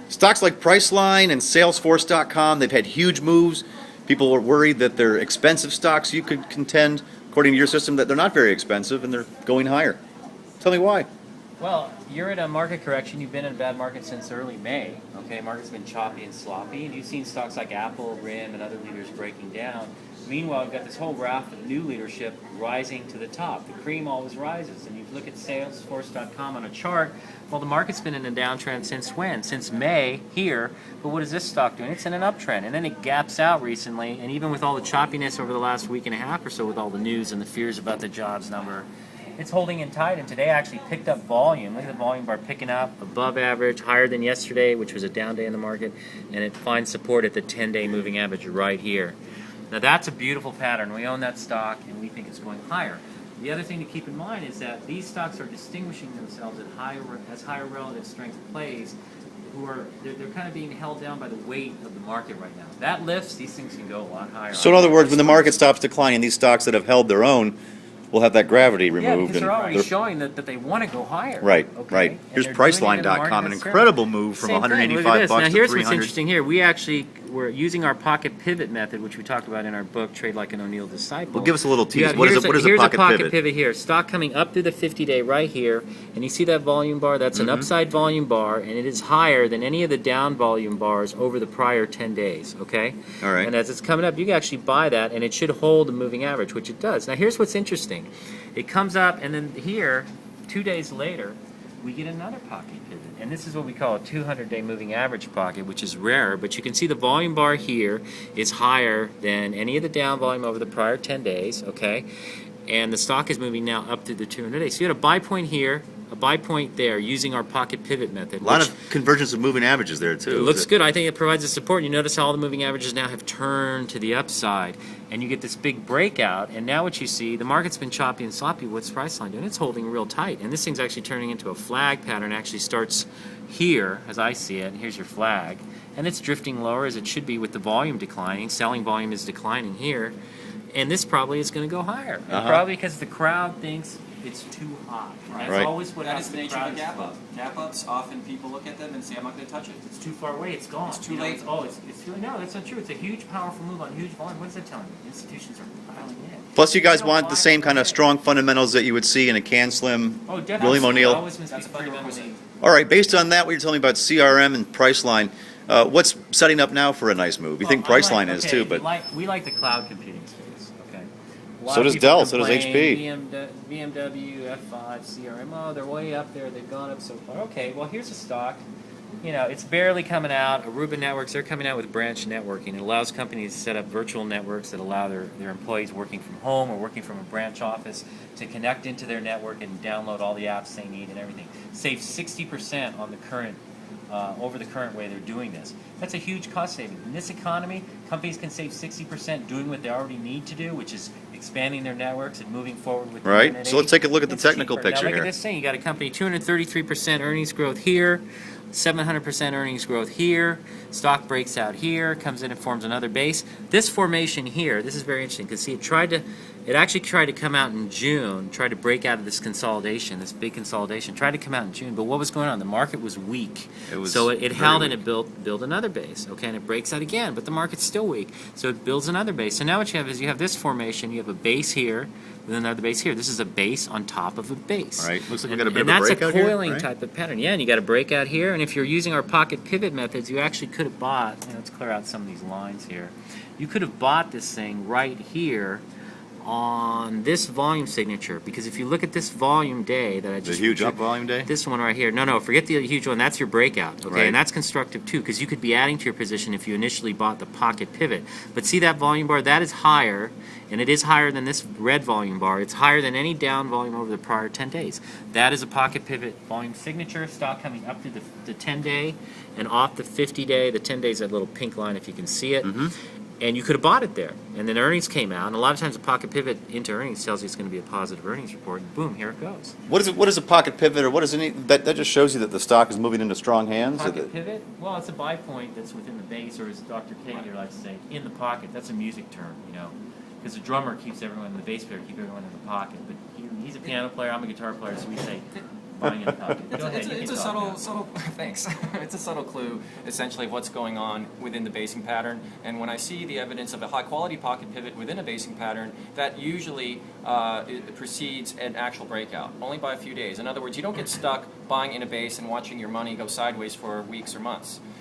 Stocks like Priceline and Salesforce.com, they've had huge moves. People are worried that they're expensive stocks. You could contend, according to your system, that they're not very expensive and they're going higher. Tell me why. Well, you're in a market correction. You've been in a bad market since early May. Okay, market's been choppy and sloppy, and you've seen stocks like Apple, RIM, and other leaders breaking down. Meanwhile, we've got this whole raft of new leadership rising to the top. The cream always rises, and you look at Salesforce.com on a chart. Well, the market's been in a downtrend since when? Since May here. But what is this stock doing? It's in an uptrend, and then it gaps out recently. And even with all the choppiness over the last week and a half or so, with all the news and the fears about the jobs number, it's holding in tight, and today actually picked up volume. Look at the volume bar picking up above average, higher than yesterday, which was a down day in the market, and it finds support at the 10-day moving average right here. Now that's a beautiful pattern. We own that stock, and we think it's going higher. The other thing to keep in mind is that these stocks are distinguishing themselves as higher relative strength plays. They're kind of being held down by the weight of the market right now. That lifts, these things can go a lot higher. So in other words, when the market stops declining, these stocks that have held their own will have that gravity removed. Yeah, because they're already showing that they want to go higher. Right, okay? right. Here's Priceline.com, an incredible move from 185 bucks to 300. Now here's what's interesting here. We're using our pocket pivot method, which we talk about in our book, Trade Like an O'Neill Disciple. Well, give us a little tease. What is a here's pocket a pocket pivot? pivot here. Stock coming up through the 50-day right here, and you see that volume bar? That's an upside volume bar, and it is higher than any of the down volume bars over the prior 10 days, okay? All right. And as it's coming up, you can actually buy that, and it should hold the moving average, which it does. Now here's what's interesting. It comes up, and then here, 2 days later, we get another pocket pivot. And this is what we call a 200-day moving average pocket, which is rare. But you can see the volume bar here is higher than any of the down volume over the prior 10 days, okay? And the stock is moving now up through the 200 days. So you had a buy point here, a buy point there using our pocket pivot method. A lot of convergence of moving averages there, too. It looks good. I think it provides a support. You notice how all the moving averages now have turned to the upside, and you get this big breakout. And now what you see, the market's been choppy and sloppy. What's Priceline doing? It's holding real tight. And this thing's actually turning into a flag pattern. It actually starts here, as I see it. Here's your flag. And it's drifting lower, as it should be, with the volume declining. Selling volume is declining here. And this probably is going to go higher. Probably because the crowd thinks it's too high. That's always what happens. That is the nature of a gap up. Gap ups, often people look at them and say, I'm not going to touch it. It's too far away. It's gone. It's too late. It's really, no, that's not true. It's a huge, powerful move on huge volume. What is that telling you? Institutions are piling in. Plus, you guys want the same kind of strong fundamentals that you would see in a CanSlim, William O'Neill. That's a prerequisite. All right, based on that, what you're telling me about CRM and Priceline, what's setting up now for a nice move? You think Priceline is too, but we like the cloud computing space. Okay. So does Dell, so does HP. BMW, F5, CRM. Oh, they're way up there. They've gone up so far. Okay, well, here's a stock. You know, it's barely coming out. Aruba Networks, they're coming out with branch networking. It allows companies to set up virtual networks that allow their employees working from home or working from a branch office to connect into their network and download all the apps they need and everything. Save 60% on the current over the current way they're doing this. That's a huge cost saving. In this economy, companies can save 60% doing what they already need to do, which is expanding their networks and moving forward with right. Internet So let's take a look at the technical cheaper. picture now, look here. At this thing. You got a company 233% earnings growth here, 700% earnings growth here. Stock breaks out here, comes in and forms another base. This formation here, this is very interesting because see, it actually tried to come out in June, tried to break out of this consolidation, this big consolidation, tried to come out in June. But what was going on? The market was weak. So it held and it built another base, okay, and it breaks out again, but the market's still weak. So it builds another base. So now what you have is you have this formation, you have a base here, with another base here. This is a base on top of a base. Right. Looks like we got a bit of a breakout here. And that's a coiling type of pattern. Yeah, and you got a breakout here. And if you're using our pocket pivot methods, you actually could have bought, let's clear out some of these lines here. You could have bought this thing right here on this volume signature, because if you look at this volume day that I just... The huge up volume day? This one right here. No, forget the huge one. That's your breakout, okay? Right. And that's constructive too, because you could be adding to your position if you initially bought the pocket pivot. But see that volume bar? That is higher, and it is higher than this red volume bar. It's higher than any down volume over the prior 10 days. That is a pocket pivot volume signature. Stock coming up to the 10-day and off the 50-day. The 10-day is that little pink line if you can see it. And you could have bought it there. And then earnings came out. And a lot of times a pocket pivot into earnings tells you it's going to be a positive earnings report. And boom, here it goes. What is a pocket pivot, or what is any that just shows you that the stock is moving into strong hands? Pocket pivot? Well, it's a buy point that's within the base, or as Dr. Kacher likes to say, in the pocket. That's a music term, because the drummer keeps everyone, the bass player keeps everyone in the pocket. But he's a piano player, I'm a guitar player, so we say buying in the pocket. It's a subtle Thanks. It's a subtle clue, essentially, of what's going on within the basing pattern. And when I see the evidence of a high-quality pocket pivot within a basing pattern, that usually it precedes an actual breakout, only by a few days. In other words, you don't get stuck buying in a base and watching your money go sideways for weeks or months.